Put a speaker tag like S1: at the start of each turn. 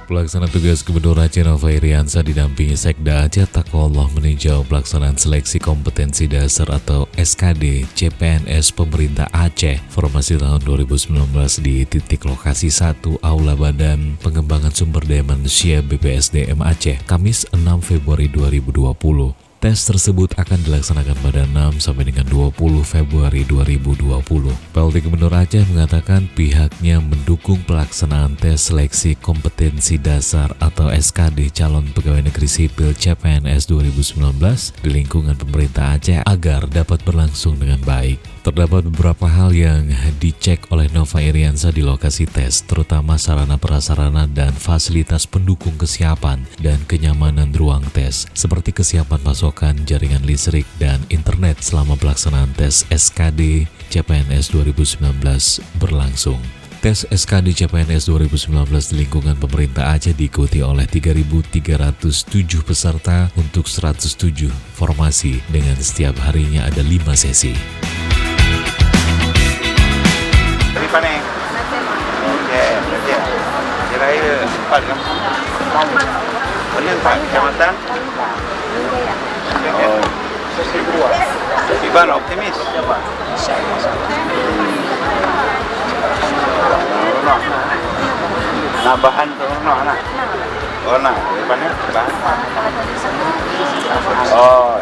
S1: Pelaksana tugas Gubernur Aceh Nova Iriansyah didampingi Sekda Aceh Taqwallah meninjau pelaksanaan seleksi kompetensi dasar atau SKD CPNS Pemerintah Aceh Formasi tahun 2019 di titik lokasi 1 Aula Badan Pengembangan Sumber Daya Manusia BPSDM Aceh, Kamis 6 Februari 2020. Tes tersebut akan dilaksanakan pada 6 sampai dengan 20 Februari 2020. PLT Gubernur Aceh mengatakan pihaknya mendukung pelaksanaan tes seleksi kompetensi dasar atau SKD calon pegawai negeri sipil CPNS 2019 di lingkungan pemerintah Aceh agar dapat berlangsung dengan baik. Terdapat beberapa hal yang dicek oleh Nova Iriansyah di lokasi tes, terutama sarana prasarana dan fasilitas pendukung kesiapan dan kenyamanan ruang tes, seperti kesiapan pasokan jaringan listrik dan internet selama pelaksanaan tes SKD CPNS 2019 berlangsung. Tes SKD CPNS 2019 di lingkungan pemerintah Aceh diikuti oleh 3.307 peserta untuk 107 formasi dengan setiap harinya ada 5 sesi.
S2: Berapa nih? Oke, kira-kira 4 kan? Benar 4 kecamatan? Oh, Iban optimis? Nah, bahan tu nak? Oh, nak. Depannya bahan? Oh,